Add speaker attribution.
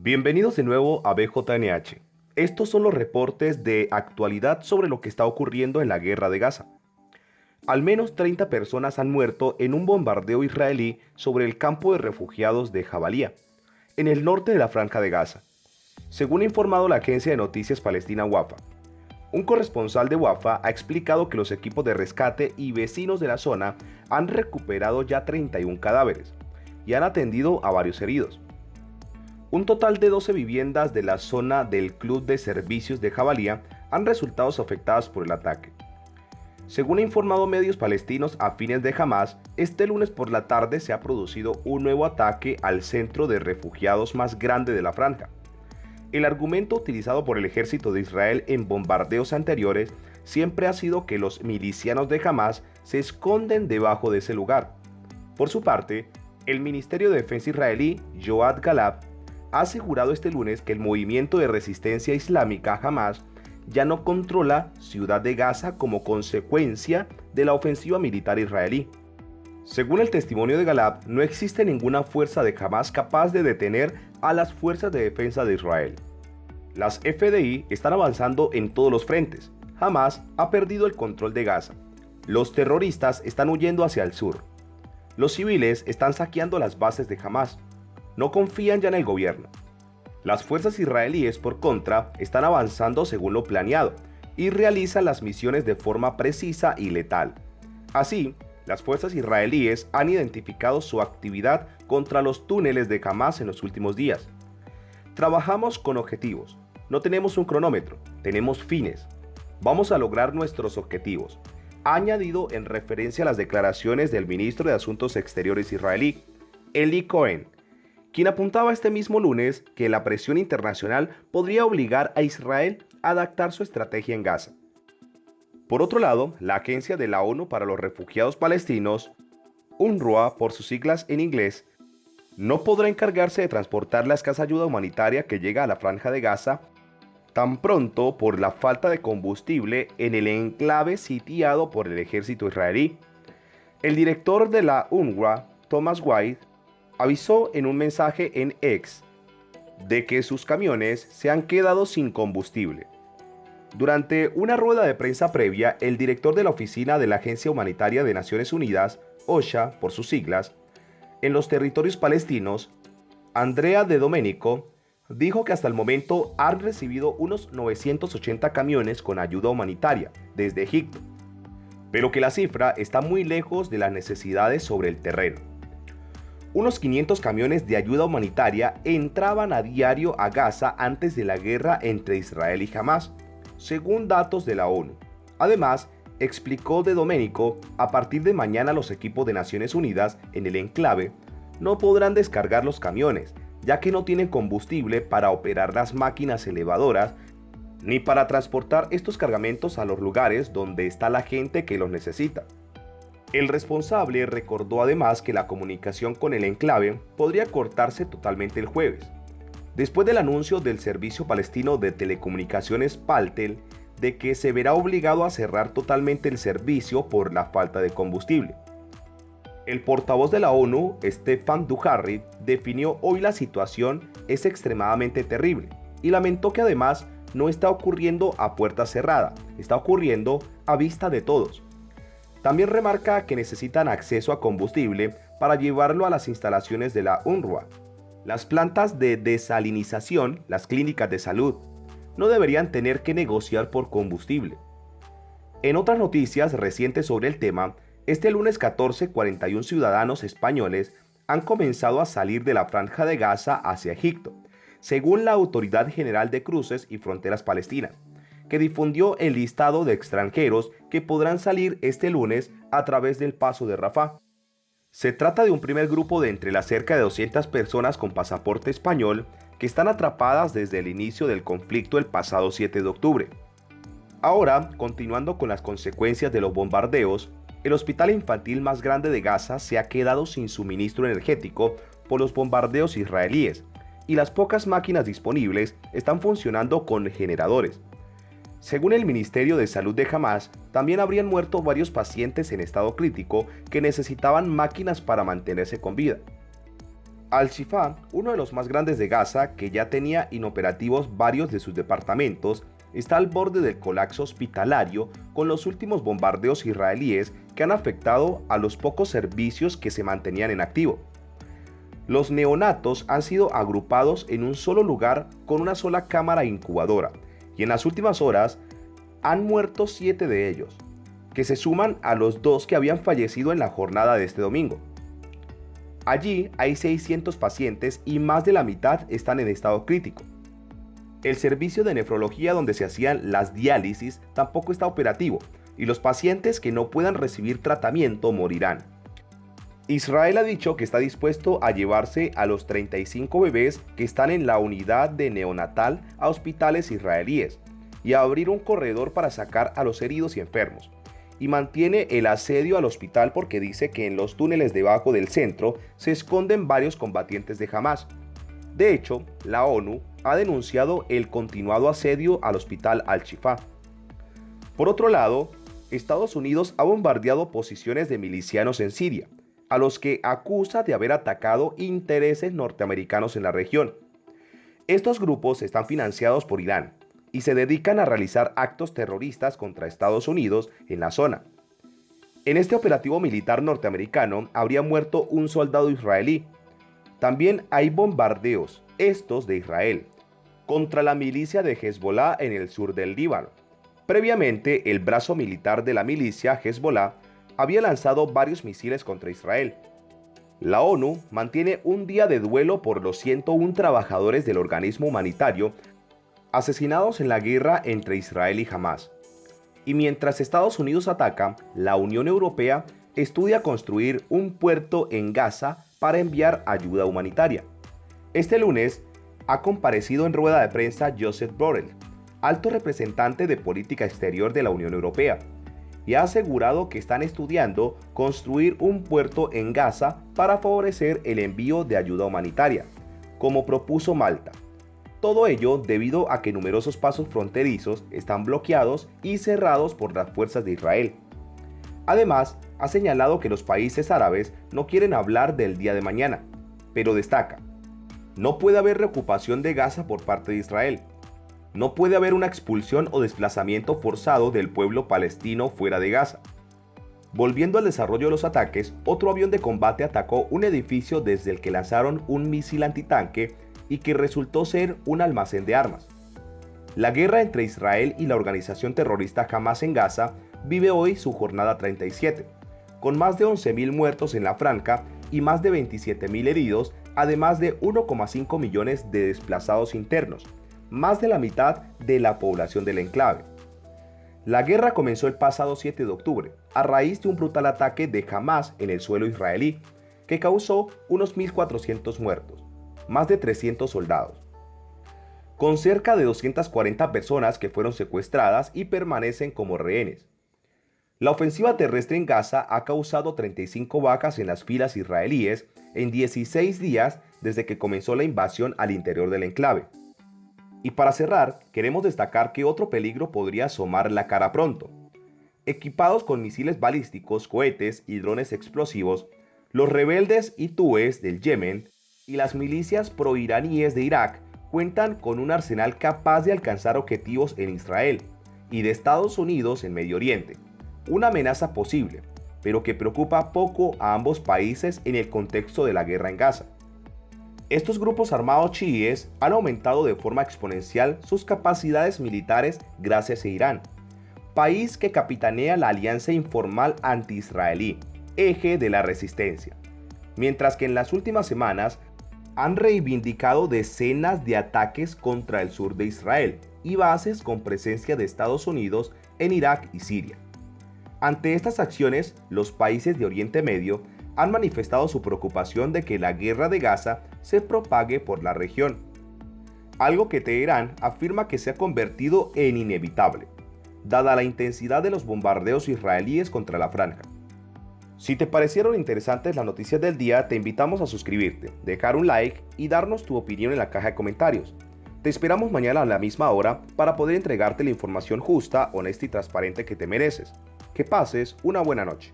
Speaker 1: Bienvenidos de nuevo a BJNH. Estos son los reportes de actualidad sobre lo que está ocurriendo en la guerra de Gaza. Al menos 30 personas han muerto en un bombardeo israelí sobre el campo de refugiados de Jabalía, en el norte de la Franja de Gaza, según ha informado la agencia de noticias palestina Wafa. Un corresponsal de Wafa ha explicado que los equipos de rescate y vecinos de la zona han recuperado ya 31 cadáveres y han atendido a varios heridos. Un total de 12 viviendas de la zona del Club de Servicios de Jabalía han resultado afectadas por el ataque. Según ha informado medios palestinos afines de Hamas, este lunes por la tarde se ha producido un nuevo ataque al centro de refugiados más grande de la franja. El argumento utilizado por el ejército de Israel en bombardeos anteriores siempre ha sido que los milicianos de Hamas se esconden debajo de ese lugar. Por su parte, el Ministerio de Defensa israelí, Yoav Gallant, ha asegurado este lunes que el movimiento de resistencia islámica Hamas ya no controla Ciudad de Gaza como consecuencia de la ofensiva militar israelí. Según el testimonio de Gallant, no existe ninguna fuerza de Hamas capaz de detener a las fuerzas de defensa de Israel. Las FDI están avanzando en todos los frentes. Hamas ha perdido el control de Gaza. Los terroristas están huyendo hacia el sur. Los civiles están saqueando las bases de Hamas. No confían ya en el gobierno. Las fuerzas israelíes, por contra, están avanzando según lo planeado y realizan las misiones de forma precisa y letal. Así, las fuerzas israelíes han identificado su actividad contra los túneles de Hamas en los últimos días. Trabajamos con objetivos. No tenemos un cronómetro, tenemos fines. Vamos a lograr nuestros objetivos, ha añadido en referencia a las declaraciones del ministro de Asuntos Exteriores israelí, Eli Cohen, quien apuntaba este mismo lunes que la presión internacional podría obligar a Israel a adaptar su estrategia en Gaza. Por otro lado, la Agencia de la ONU para los Refugiados Palestinos, UNRWA por sus siglas en inglés, no podrá encargarse de transportar la escasa ayuda humanitaria que llega a la Franja de Gaza tan pronto por la falta de combustible en el enclave sitiado por el ejército israelí. El director de la UNRWA, Thomas White, avisó en un mensaje en X de que sus camiones se han quedado sin combustible. Durante una rueda de prensa previa, el director de la oficina de la Agencia Humanitaria de Naciones Unidas, OCHA por sus siglas, en los territorios palestinos, Andrea De Domenico, dijo que hasta el momento han recibido unos 980 camiones con ayuda humanitaria desde Egipto, pero que la cifra está muy lejos de las necesidades sobre el terreno. Unos 500 camiones de ayuda humanitaria entraban a diario a Gaza antes de la guerra entre Israel y Hamas, según datos de la ONU. Además, explicó De Domenico, a partir de mañana los equipos de Naciones Unidas en el enclave no podrán descargar los camiones, ya que no tienen combustible para operar las máquinas elevadoras ni para transportar estos cargamentos a los lugares donde está la gente que los necesita. El responsable recordó además que la comunicación con el enclave podría cortarse totalmente el jueves, después del anuncio del servicio palestino de telecomunicaciones Paltel de que se verá obligado a cerrar totalmente el servicio por la falta de combustible. El portavoz de la ONU, Stefan Dujarric, definió hoy la situación es extremadamente terrible y lamentó que además no está ocurriendo a puerta cerrada, está ocurriendo a vista de todos. También remarca que necesitan acceso a combustible para llevarlo a las instalaciones de la UNRWA. Las plantas de desalinización, las clínicas de salud, no deberían tener que negociar por combustible. En otras noticias recientes sobre el tema, este lunes 14, 41 ciudadanos españoles han comenzado a salir de la Franja de Gaza hacia Egipto, según la Autoridad General de Cruces y Fronteras Palestinas, que difundió el listado de extranjeros que podrán salir este lunes a través del paso de Rafah. Se trata de un primer grupo de entre las cerca de 200 personas con pasaporte español que están atrapadas desde el inicio del conflicto el pasado 7 de octubre. Ahora, continuando con las consecuencias de los bombardeos, el hospital infantil más grande de Gaza se ha quedado sin suministro energético por los bombardeos israelíes y las pocas máquinas disponibles están funcionando con generadores. Según el Ministerio de Salud de Hamas, también habrían muerto varios pacientes en estado crítico que necesitaban máquinas para mantenerse con vida. Al-Shifa, uno de los más grandes de Gaza, que ya tenía inoperativos varios de sus departamentos, está al borde del colapso hospitalario con los últimos bombardeos israelíes que han afectado a los pocos servicios que se mantenían en activo. Los neonatos han sido agrupados en un solo lugar con una sola cámara incubadora, y en las últimas horas han muerto 7 de ellos, que se suman a los 2 que habían fallecido en la jornada de este domingo. Allí hay 600 pacientes y más de la mitad están en estado crítico. El servicio de nefrología donde se hacían las diálisis tampoco está operativo y los pacientes que no puedan recibir tratamiento morirán. Israel ha dicho que está dispuesto a llevarse a los 35 bebés que están en la unidad de neonatal a hospitales israelíes y a abrir un corredor para sacar a los heridos y enfermos. Y mantiene el asedio al hospital porque dice que en los túneles debajo del centro se esconden varios combatientes de Hamás. De hecho, la ONU ha denunciado el continuado asedio al hospital Al-Shifa. Por otro lado, Estados Unidos ha bombardeado posiciones de milicianos en Siria, a los que acusa de haber atacado intereses norteamericanos en la región. Estos grupos están financiados por Irán y se dedican a realizar actos terroristas contra Estados Unidos en la zona. En este operativo militar norteamericano habría muerto un soldado israelí. También hay bombardeos, estos de Israel, contra la milicia de Hezbollah en el sur del Líbano. Previamente, el brazo militar de la milicia Hezbollah había lanzado varios misiles contra Israel. La ONU mantiene un día de duelo por los 101 trabajadores del organismo humanitario asesinados en la guerra entre Israel y Hamás. Y mientras Estados Unidos ataca, la Unión Europea estudia construir un puerto en Gaza para enviar ayuda humanitaria. Este lunes ha comparecido en rueda de prensa Josep Borrell, alto representante de política exterior de la Unión Europea, y ha asegurado que están estudiando construir un puerto en Gaza para favorecer el envío de ayuda humanitaria, como propuso Malta. Todo ello debido a que numerosos pasos fronterizos están bloqueados y cerrados por las fuerzas de Israel. Además, ha señalado que los países árabes no quieren hablar del día de mañana, pero destaca: no puede haber reocupación de Gaza por parte de Israel. No puede haber una expulsión o desplazamiento forzado del pueblo palestino fuera de Gaza. Volviendo al desarrollo de los ataques, otro avión de combate atacó un edificio desde el que lanzaron un misil antitanque y que resultó ser un almacén de armas. La guerra entre Israel y la organización terrorista Hamás en Gaza vive hoy su jornada 37, con más de 11.000 muertos en la franja y más de 27.000 heridos, además de 1,5 millones de desplazados internos, más de la mitad de la población del enclave. La guerra comenzó el pasado 7 de octubre, a raíz de un brutal ataque de Hamás en el suelo israelí, que causó unos 1.400 muertos, más de 300 soldados, con cerca de 240 personas que fueron secuestradas y permanecen como rehenes. La ofensiva terrestre en Gaza ha causado 35 bajas en las filas israelíes en 16 días desde que comenzó la invasión al interior del enclave. Y para cerrar, queremos destacar que otro peligro podría asomar la cara pronto. Equipados con misiles balísticos, cohetes y drones explosivos, los rebeldes hutíes del Yemen y las milicias proiraníes de Irak cuentan con un arsenal capaz de alcanzar objetivos en Israel y de Estados Unidos en Medio Oriente. Una amenaza posible, pero que preocupa poco a ambos países en el contexto de la guerra en Gaza. Estos grupos armados chiíes han aumentado de forma exponencial sus capacidades militares gracias a Irán, país que capitanea la alianza informal anti-israelí, eje de la resistencia, mientras que en las últimas semanas han reivindicado decenas de ataques contra el sur de Israel y bases con presencia de Estados Unidos en Irak y Siria. Ante estas acciones, los países de Oriente Medio han manifestado su preocupación de que la guerra de Gaza se propague por la región, algo que Teherán afirma que se ha convertido en inevitable, dada la intensidad de los bombardeos israelíes contra la franja. Si te parecieron interesantes las noticias del día, te invitamos a suscribirte, dejar un like y darnos tu opinión en la caja de comentarios. Te esperamos mañana a la misma hora para poder entregarte la información justa, honesta y transparente que te mereces. Que pases una buena noche.